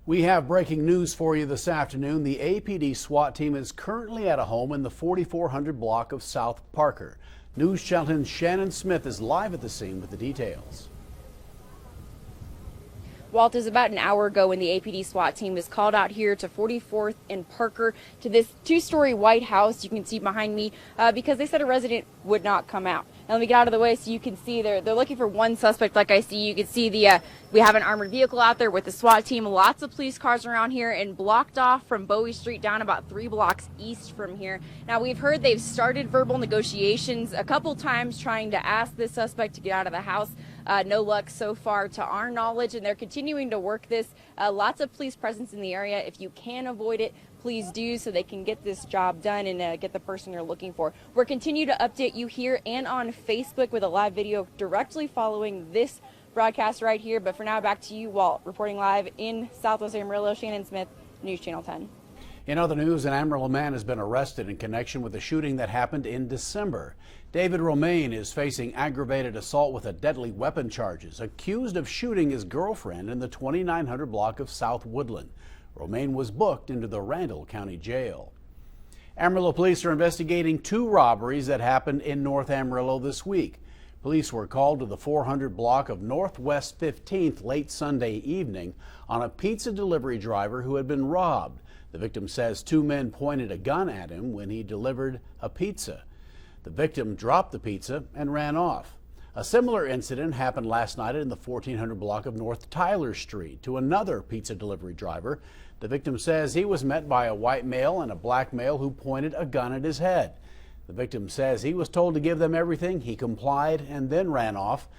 We have breaking news for you this afternoon. The APD SWAT team is currently at a home in the 4400 block of South Parker. News Channel 10's Shannon Smith is live at the scene with the details. Walt, is about an hour ago when the APD SWAT team was called out here to 44th and Parker to this two-story white house you can see behind me because they said a resident would not come out. Now let me get out of the way so you can see they're looking for one suspect. Like I see, you can see we have an armored vehicle out there with the SWAT team. Lots of police cars around here and blocked off from Bowie Street down about 3 blocks east from here. Now we've heard they've started verbal negotiations a couple times trying to ask this suspect to get out of the house. No luck so far to our knowledge, and they're continuing to work this. Lots of police presence in the area. If you can avoid it, please do, so they can get this job done and get the person you're looking for. We'll continue to update you here and on Facebook with a live video directly following this broadcast right here. But for now, back to you, Walt, reporting live in Southwest Amarillo. Shannon Smith, News Channel 10. In other news, an Amarillo man has been arrested in connection with a shooting that happened in December. David Romaine is facing aggravated assault with a deadly weapon charges, accused of shooting his girlfriend in the 2900 block of South Woodland. Romaine was booked into the Randall County Jail. Amarillo police are investigating 2 robberies that happened in North Amarillo this week. Police were called to the 400 block of Northwest 15th late Sunday evening on a pizza delivery driver who had been robbed. The victim says 2 men pointed a gun at him when he delivered a pizza. The victim dropped the pizza and ran off. A similar incident happened last night in the 1400 block of North Tyler Street to another pizza delivery driver. The victim says he was met by a white male and a black male who pointed a gun at his head. The victim says he was told to give them everything. He complied and then ran off.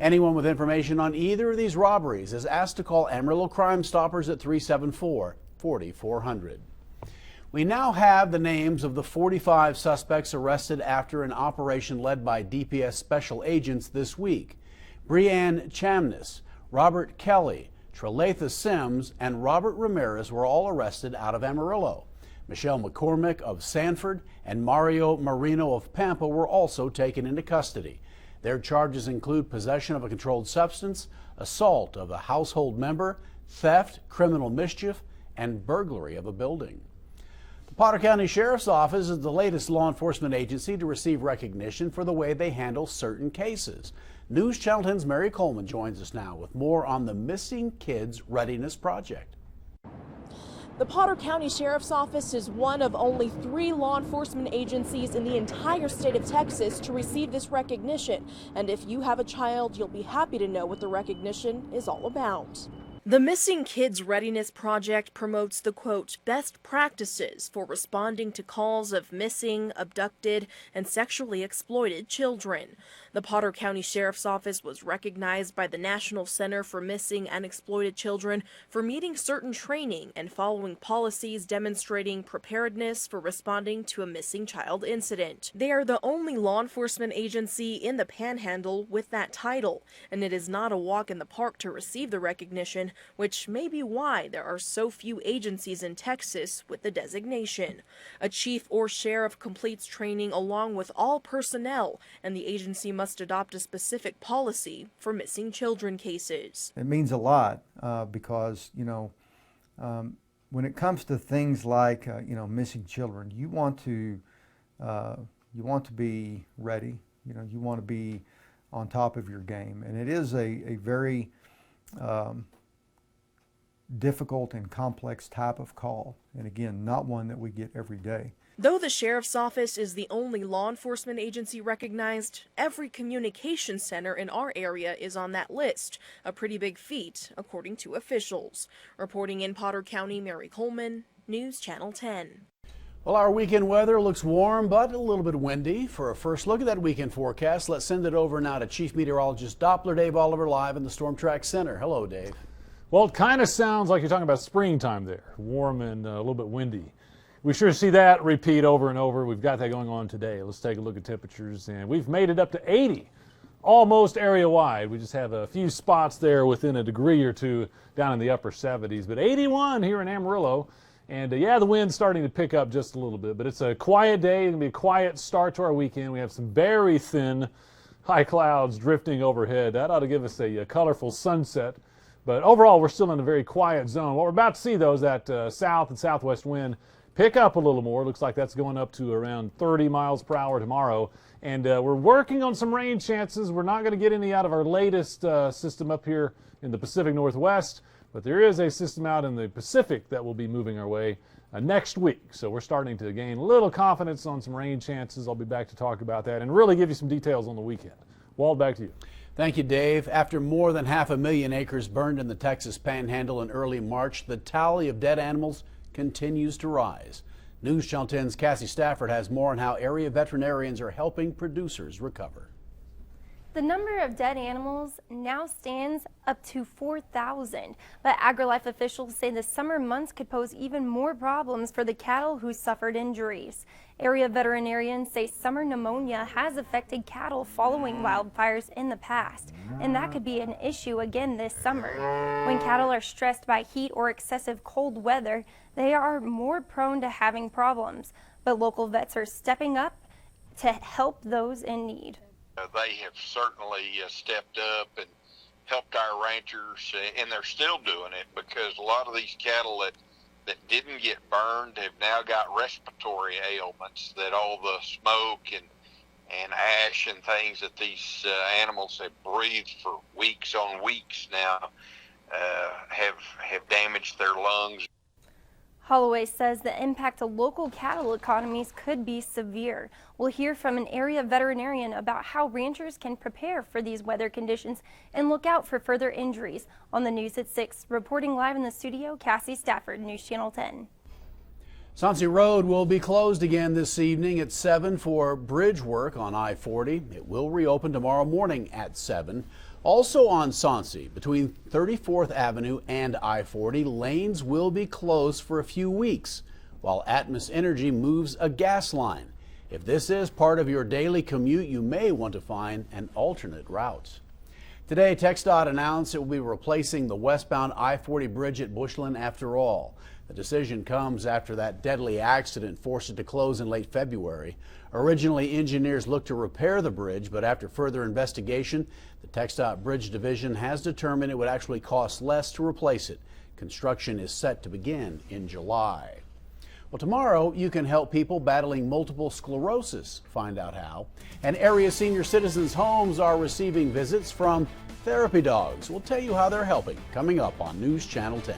Anyone with information on either of these robberies is asked to call Amarillo Crime Stoppers at 374-4400. We now have the names of the 45 suspects arrested after an operation led by DPS special agents this week. Breanne Chamness, Robert Kelly, Trelatha Sims, and Robert Ramirez were all arrested out of Amarillo. Michelle McCormick of Sanford and Mario Marino of Pampa were also taken into custody. Their charges include possession of a controlled substance, assault of a household member, theft, criminal mischief, and burglary of a building. The Potter County Sheriff's Office is the latest law enforcement agency to receive recognition for the way they handle certain cases. News Channel 10's Mary Coleman joins us now with more on the Missing Kids Readiness Project. The Potter County Sheriff's Office is one of only 3 law enforcement agencies in the entire state of Texas to receive this recognition. And if you have a child, you'll be happy to know what the recognition is all about. The Missing Kids Readiness Project promotes the, quote, best practices for responding to calls of missing, abducted, and sexually exploited children. The Potter County Sheriff's Office was recognized by the National Center for Missing and Exploited Children for meeting certain training and following policies demonstrating preparedness for responding to a missing child incident. They are the only law enforcement agency in the Panhandle with that title, and it is not a walk in the park to receive the recognition, which may be why there are so few agencies in Texas with the designation. A chief or sheriff completes training along with all personnel, and the agency must adopt a specific policy for missing children cases. It means a lot because, when it comes to things like, missing children, you want to be ready. You want to be on top of your game, and it is a very difficult and complex type of call, and again, not one that we get every day. Though the Sheriff's Office is the only law enforcement agency recognized, every communication center in our area is on that list, a pretty big feat, according to officials. Reporting in Potter County, Mary Coleman, News Channel 10. Well, our weekend weather looks warm but a little bit windy. For a first look at that weekend forecast, let's send it over now to Chief Meteorologist Doppler Dave Oliver live in the Storm Track Center. Hello, Dave. Well, it kind of sounds like you're talking about springtime there, warm and a little bit windy. We sure see that repeat over and over. We've got that going on today. Let's take a look at temperatures, and we've made it up to 80, almost area-wide. We just have a few spots there within a degree or two down in the upper 70s, but 81 here in Amarillo. And yeah, the wind's starting to pick up just a little bit, but it's a quiet day. It's going to be a quiet start to our weekend. We have some very thin high clouds drifting overhead. That ought to give us a colorful sunset But overall, we're still in a very quiet zone. What we're about to see, though, is that south and southwest wind pick up a little more. Looks like that's going up to around 30 miles per hour tomorrow. And we're working on some rain chances. We're not going to get any out of our latest system up here in the Pacific Northwest, but there is a system out in the Pacific that will be moving our way next week. So we're starting to gain a little confidence on some rain chances. I'll be back to talk about that and really give you some details on the weekend. Wald, back to you. Thank you, Dave. After more than 500,000 acres burned in the Texas Panhandle in early March, the tally of dead animals continues to rise. News Channel 10's Cassie Stafford has more on how area veterinarians are helping producers recover. The number of dead animals now stands up to 4,000, but AgriLife officials say the summer months could pose even more problems for the cattle who suffered injuries. Area veterinarians say summer pneumonia has affected cattle following wildfires in the past, and that could be an issue again this summer. When cattle are stressed by heat or excessive cold weather, they are more prone to having problems, but local vets are stepping up to help those in need. They have certainly stepped up and helped our ranchers, and they're still doing it because a lot of these cattle that didn't get burned have now got respiratory ailments that all the smoke and ash and things that these animals have breathed for weeks on weeks now have damaged their lungs. Holloway says the impact to local cattle economies could be severe. We'll hear from an area veterinarian about how ranchers can prepare for these weather conditions and look out for further injuries. On the news at 6, reporting live in the studio, Cassie Stafford, News Channel 10. Soncy Road will be closed again this evening at 7 for bridge work on I-40. It will reopen tomorrow morning at 7. Also on Soncy, between 34th Avenue and I-40, lanes will be closed for a few weeks while Atmos Energy moves a gas line. If this is part of your daily commute, you may want to find an alternate route. Today, TxDOT announced it will be replacing the westbound I-40 bridge at Bushland after all. The decision comes after that deadly accident forced it to close in late February. Originally, engineers looked to repair the bridge, but after further investigation, the TxDOT Bridge Division has determined it would actually cost less to replace it. Construction is set to begin in July. Well, tomorrow you can help people battling multiple sclerosis. Find out how. And area senior citizens' homes are receiving visits from therapy dogs. We'll tell you how they're helping coming up on News Channel 10.